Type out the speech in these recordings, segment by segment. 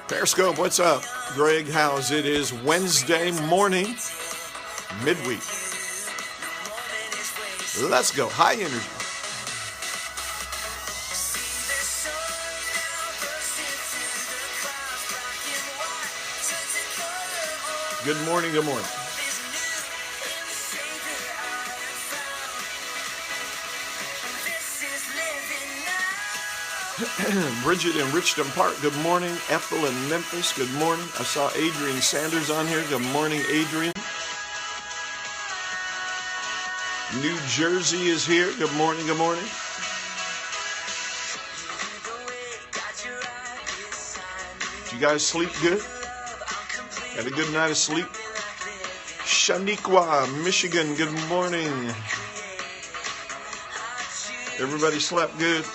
Periscope, what's up? Greg Howes. It is Wednesday morning, midweek. Let's go. High energy. Good morning, good morning. Bridget in Richmond Park, good morning. Ethel in Memphis, good morning. I saw Adrian Sanders on here. Good morning, Adrian. New Jersey is here. Good morning, good morning. Did you guys sleep good? Had a good night of sleep? Shaniqua, Michigan, good morning. Everybody slept good?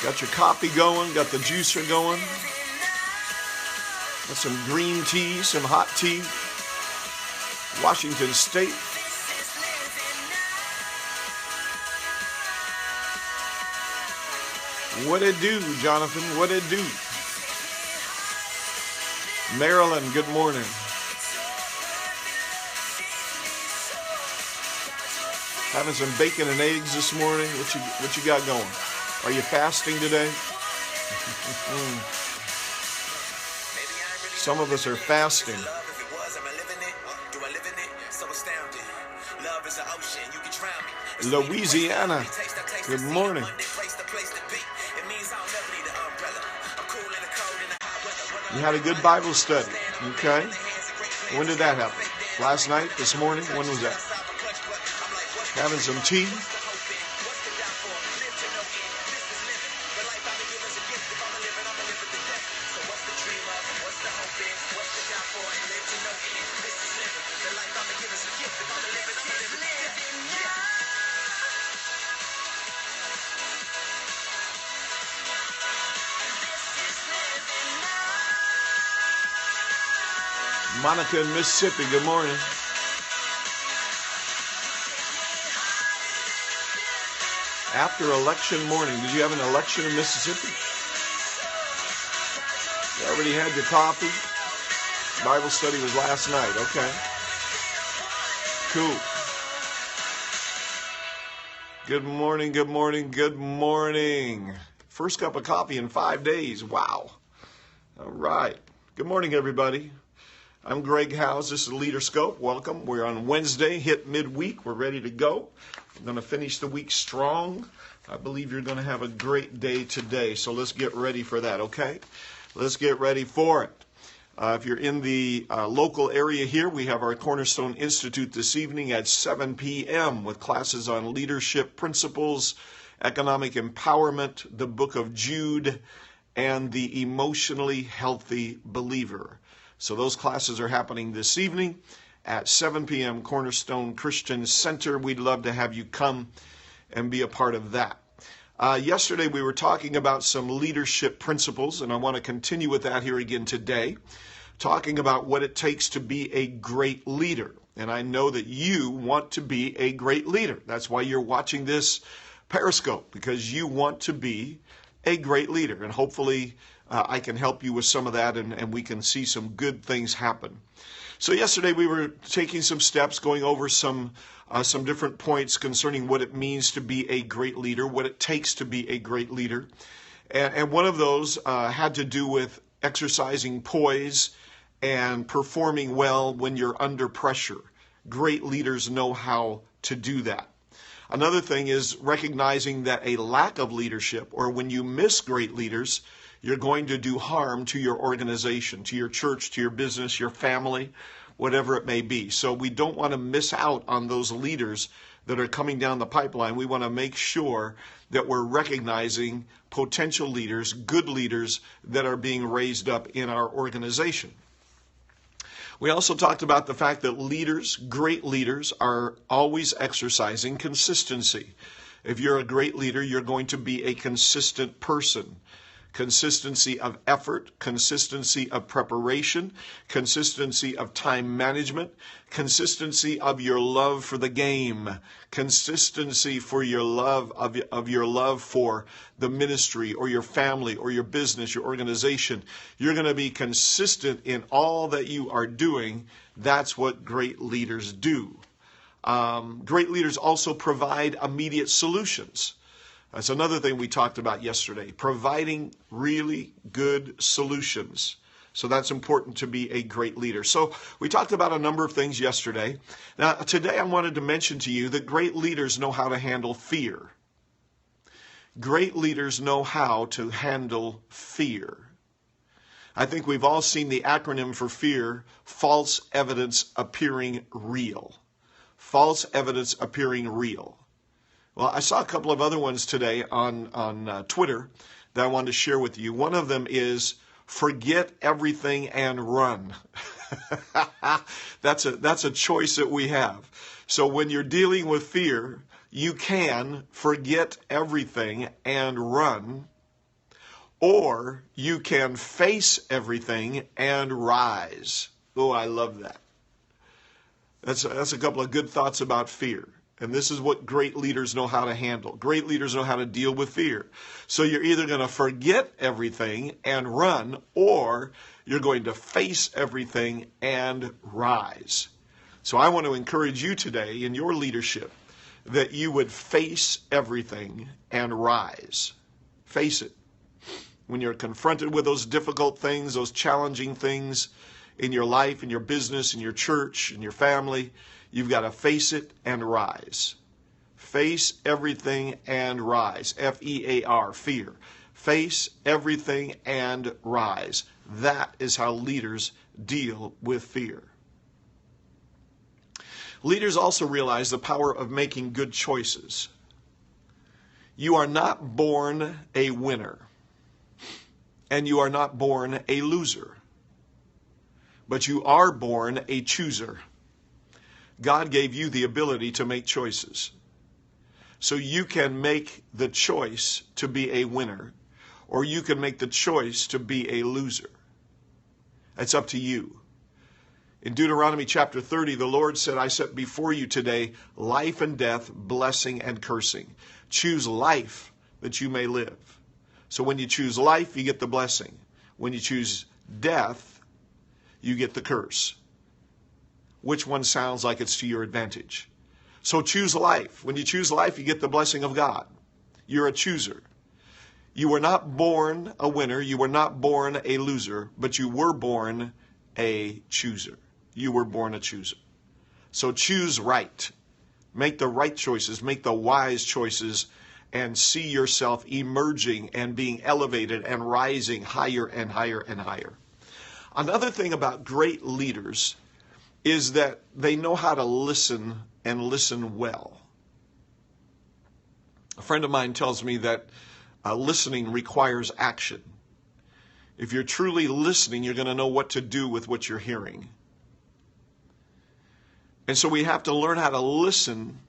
Got your coffee going, got the juicer going. Got some green tea, some hot tea. Washington State. What it do, Jonathan? What it do? Maryland, good morning. Having some bacon and eggs this morning. What you got going? Are you fasting today? Some of us are fasting. Louisiana, good morning. You had a good Bible study, okay? When did that happen? Last night? This morning? When was that? Having some tea? Monica in Mississippi, good morning. After election morning, did you have an election in Mississippi? You already had your coffee? Bible study was last night, okay. Cool. Good morning, good morning, good morning. First cup of coffee in 5 days, wow. All right. Good morning, everybody. I'm Greg Howes. This is Leaderscope. Welcome. We're on Wednesday, hit midweek. We're ready to go. We're going to finish the week strong. I believe you're going to have a great day today. So let's get ready for that, okay? Let's get ready for it. If you're in the local area here, we have our Cornerstone Institute this evening at 7 p.m. with classes on leadership principles, economic empowerment, the book of Jude, and the emotionally healthy believer. So those classes are happening this evening at 7 p.m. Cornerstone Christian Center. We'd love to have you come and be a part of that. Yesterday we were talking about some leadership principles, and I want to continue with that here again today, talking about what it takes to be a great leader. And I know that you want to be a great leader. That's why you're watching this Periscope, because you want to be a great leader. And hopefully I can help you with some of that, and we can see some good things happen. So yesterday we were taking some steps, going over some different points concerning what it means to be a great leader, what it takes to be a great leader. And one of those had to do with exercising poise and performing well when you're under pressure. Great leaders know how to do that. Another thing is recognizing that a lack of leadership, or when you miss great leaders, you're going to do harm to your organization, to your church, to your business, your family, whatever it may be. So we don't want to miss out on those leaders that are coming down the pipeline. We want to make sure that we're recognizing potential leaders, good leaders that are being raised up in our organization. We also talked about the fact that leaders, great leaders, are always exercising consistency. If you're a great leader, you're going to be a consistent person. consistency of effort, consistency of preparation, consistency of time management, consistency of your love for the game, consistency for your love of your love for the ministry or your family or your business, your organization. You're going to be consistent in all that you are doing. That's what great leaders do. Great leaders also provide immediate solutions. That's another thing we talked about yesterday, providing really good solutions. So that's important to be a great leader. So we talked about a number of things yesterday. Now, today I wanted to mention to you that great leaders know how to handle fear. Great leaders know how to handle fear. I think we've all seen the acronym for fear, false evidence appearing real. False evidence appearing real. Well, I saw a couple of other ones today on Twitter that I wanted to share with you. One of them is forget everything and run. That's a choice that we have. So when you're dealing with fear, you can forget everything and run, or you can face everything and rise. Oh, I love that. That's a couple of good thoughts about fear. And this is what great leaders know how to handle. Great leaders know how to deal with fear. So you're either going to forget everything and run, or you're going to face everything and rise. So I want to encourage you today in your leadership that you would face everything and rise. Face it. When you're confronted with those difficult things, those challenging things in your life, in your business, in your church, in your family, you've got to face it and rise. Face everything and rise. F-E-A-R, fear. Face everything and rise. That is how leaders deal with fear. Leaders also realize the power of making good choices. You are not born a winner, and you are not born a loser, but you are born a chooser. God gave you the ability to make choices. So you can make the choice to be a winner, or you can make the choice to be a loser. It's up to you. In Deuteronomy chapter 30, the Lord said, I set before you today life and death, blessing and cursing. Choose life that you may live. So when you choose life, you get the blessing. When you choose death, you get the curse. Which one sounds like it's to your advantage? So choose life. When you choose life, you get the blessing of God. You're a chooser. You were not born a winner. You were not born a loser, but you were born a chooser. You were born a chooser. So choose right. Make the right choices. Make the wise choices, and see yourself emerging and being elevated and rising higher and higher and higher. Another thing about great leaders is that they know how to listen and listen well. A friend of mine tells me that listening requires action. If you're truly listening, you're going to know what to do with what you're hearing. And so we have to learn how to listen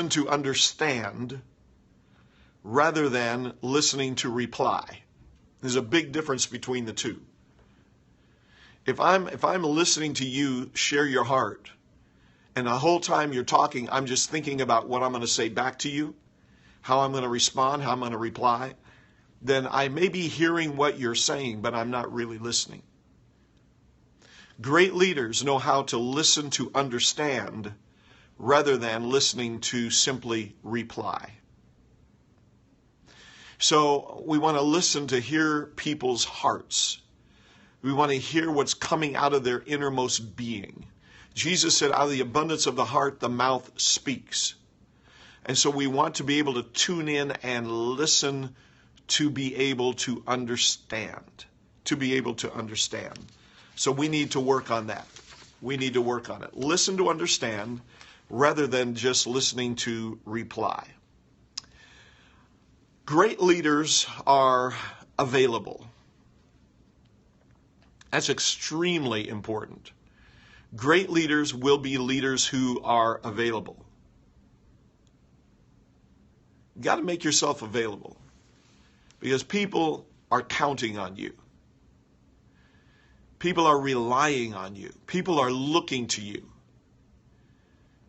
to understand, rather than listening to reply. There's a big difference between the two. If I'm listening to you share your heart, and the whole time you're talking, I'm just thinking about what I'm going to say back to you, how I'm going to respond, how I'm going to reply, then I may be hearing what you're saying, but I'm not really listening. Great leaders know how to listen to understand rather than listening to simply reply. So we want to listen to hear people's hearts. We want to hear what's coming out of their innermost being. Jesus said, out of the abundance of the heart, the mouth speaks. And so we want to be able to tune in and listen to be able to understand. To be able to understand. So we need to work on that. We need to work on it. Listen to understand rather than just listening to reply. Great leaders are available. That's extremely important. Great leaders will be leaders who are available. You got to make yourself available. Because people are counting on you. People are relying on you. People are looking to you.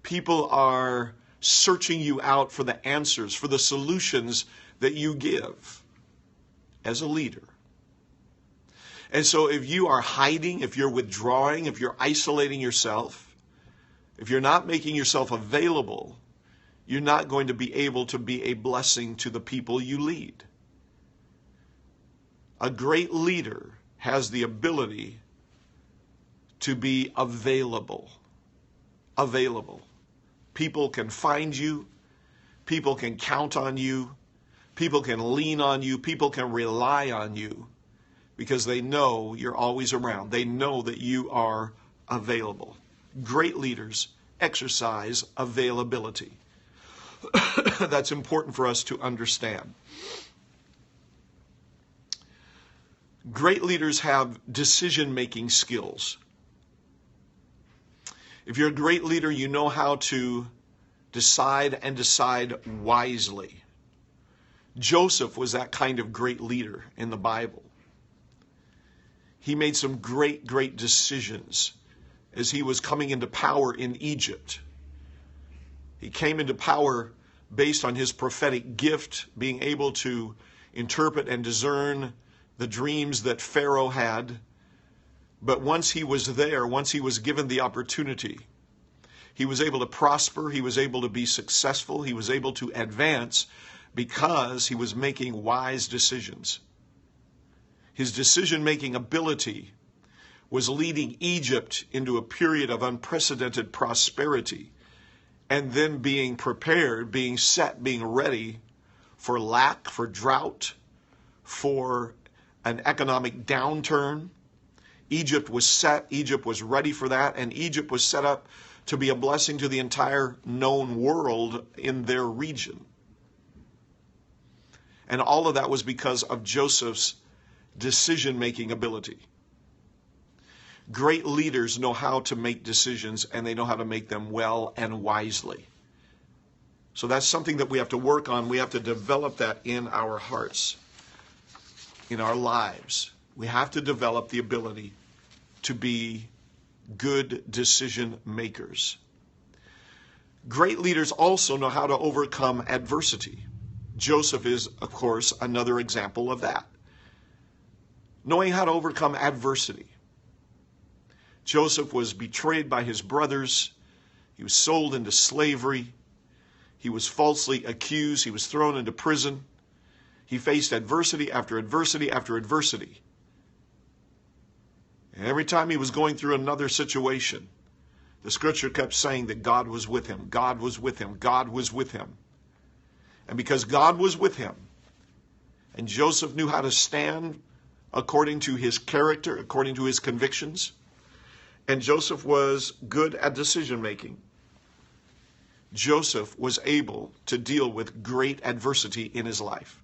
People are searching you out for the answers, for the solutions that you give as a leader. And so if you are hiding, if you're withdrawing, if you're isolating yourself, if you're not making yourself available, you're not going to be able to be a blessing to the people you lead. A great leader has the ability to be available. Available. People can find you. People can count on you. People can lean on you. People can rely on you because they know you're always around. They know that you are available. Great leaders exercise availability. That's important for us to understand. Great leaders have decision-making skills. If you're a great leader, you know how to decide and decide wisely. Joseph was that kind of great leader in the Bible. He made some great decisions as he was coming into power in Egypt. He came into power based on his prophetic gift, being able to interpret and discern the dreams that Pharaoh had. But once he was there, once he was given the opportunity, he was able to prosper, he was able to be successful, he was able to advance because he was making wise decisions. His decision-making ability was leading Egypt into a period of unprecedented prosperity and then being prepared, being set, being ready for lack, for drought, for an economic downturn. Egypt was set, Egypt was ready for that, and Egypt was set up to be a blessing to the entire known world in their region. And all of that was because of Joseph's decision-making ability. Great leaders know how to make decisions, and they know how to make them well and wisely. So that's something that we have to work on. We have to develop that in our hearts, in our lives. We have to develop the ability to be good decision makers. Great leaders also know how to overcome adversity. Joseph is, of course, another example of that. Knowing how to overcome adversity. Joseph was betrayed by his brothers. He was sold into slavery. He was falsely accused. He was thrown into prison. He faced adversity after adversity after adversity. And every time he was going through another situation, the scripture kept saying that God was with him. God was with him. God was with him. And because God was with him, and Joseph knew how to stand according to his character, according to his convictions, and Joseph was good at decision making, Joseph was able to deal with great adversity in his life.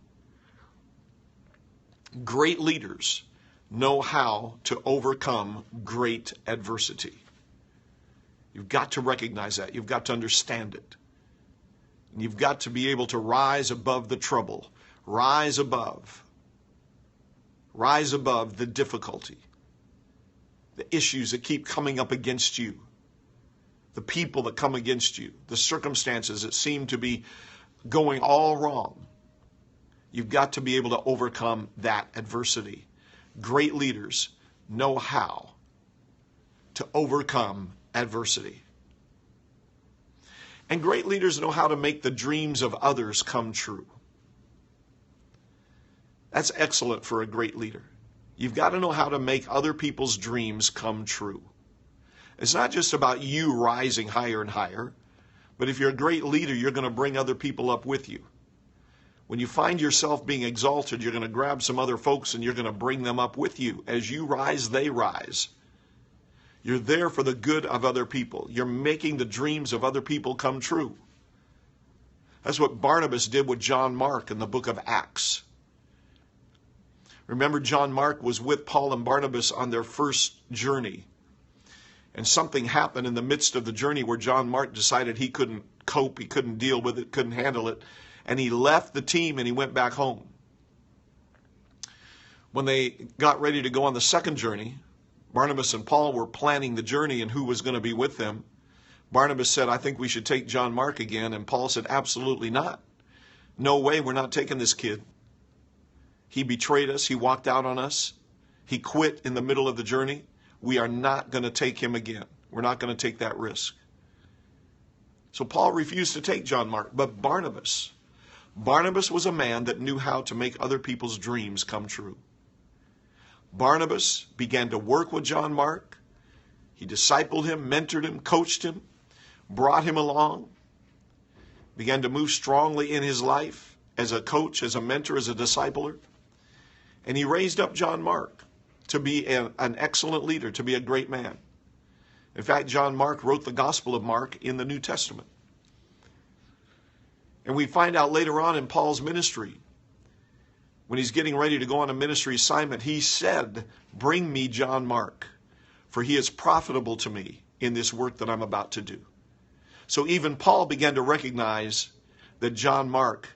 Great leaders know how to overcome great adversity. You've got to recognize that. You've got to understand it. And you've got to be able to rise above the trouble, rise above the difficulty, the issues that keep coming up against you, the people that come against you, the circumstances that seem to be going all wrong. You've got to be able to overcome that adversity. Great leaders know how to overcome adversity. And great leaders know how to make the dreams of others come true. That's excellent for a great leader. You've got to know how to make other people's dreams come true. It's not just about you rising higher and higher, but if you're a great leader, you're going to bring other people up with you. When you find yourself being exalted, you're going to grab some other folks and you're going to bring them up with you. As you rise, they rise. You're there for the good of other people. You're making the dreams of other people come true. That's what Barnabas did with John Mark in the book of Acts. Remember, John Mark was with Paul and Barnabas on their first journey. And something happened in the midst of the journey where John Mark decided he couldn't cope, he couldn't deal with it, couldn't handle it. And he left the team and he went back home. When they got ready to go on the second journey, Barnabas and Paul were planning the journey and who was going to be with them. Barnabas said, I think we should take John Mark again. And Paul said, absolutely not. No way, we're not taking this kid. He betrayed us. He walked out on us. He quit in the middle of the journey. We are not going to take him again. We're not going to take that risk. So Paul refused to take John Mark. But Barnabas was a man that knew how to make other people's dreams come true. Barnabas began to work with John Mark. He discipled him, mentored him, coached him, brought him along, began to move strongly in his life as a coach, as a mentor, as a discipler. And he raised up John Mark to be an excellent leader, to be a great man. In fact, John Mark wrote the Gospel of Mark in the New Testament. And we find out later on in Paul's ministry, when he's getting ready to go on a ministry assignment, he said, bring me John Mark, for he is profitable to me in this work that I'm about to do. So even Paul began to recognize that John Mark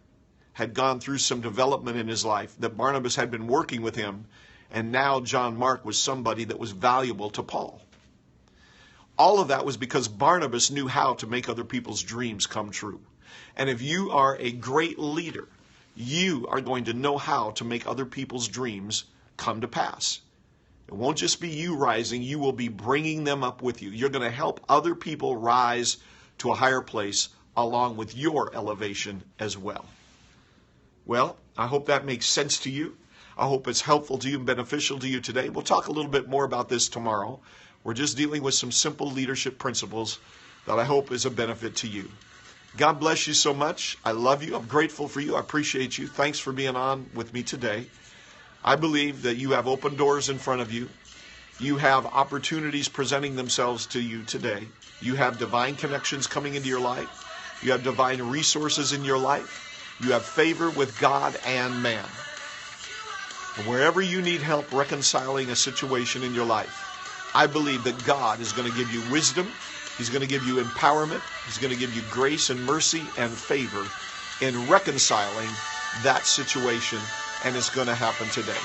had gone through some development in his life, that Barnabas had been working with him, and now John Mark was somebody that was valuable to Paul. All of that was because Barnabas knew how to make other people's dreams come true. And if you are a great leader, you are going to know how to make other people's dreams come to pass. It won't just be you rising, you will be bringing them up with you. You're going to help other people rise to a higher place along with your elevation as well. Well, I hope that makes sense to you. I hope it's helpful to you and beneficial to you today. We'll talk a little bit more about this tomorrow. We're just dealing with some simple leadership principles that I hope is a benefit to you. God bless you so much. I love you. I'm grateful for you. I appreciate you. Thanks for being on with me today. I believe that you have open doors in front of you. You have opportunities presenting themselves to you today. You have divine connections coming into your life. You have divine resources in your life. You have favor with God and man. And wherever you need help reconciling a situation in your life, I believe that God is going to give you wisdom. He's going to give you empowerment. He's going to give you grace and mercy and favor in reconciling that situation, and it's going to happen today.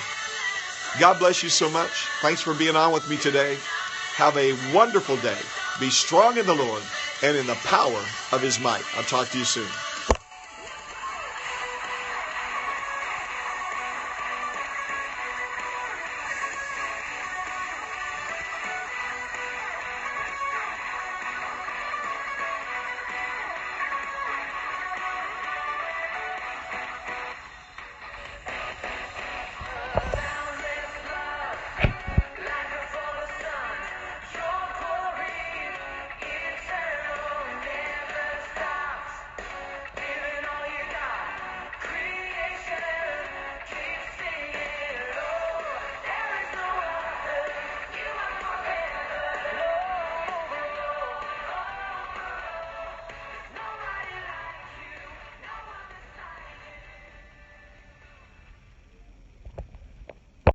God bless you so much. Thanks for being on with me today. Have a wonderful day. Be strong in the Lord and in the power of His might. I'll talk to you soon.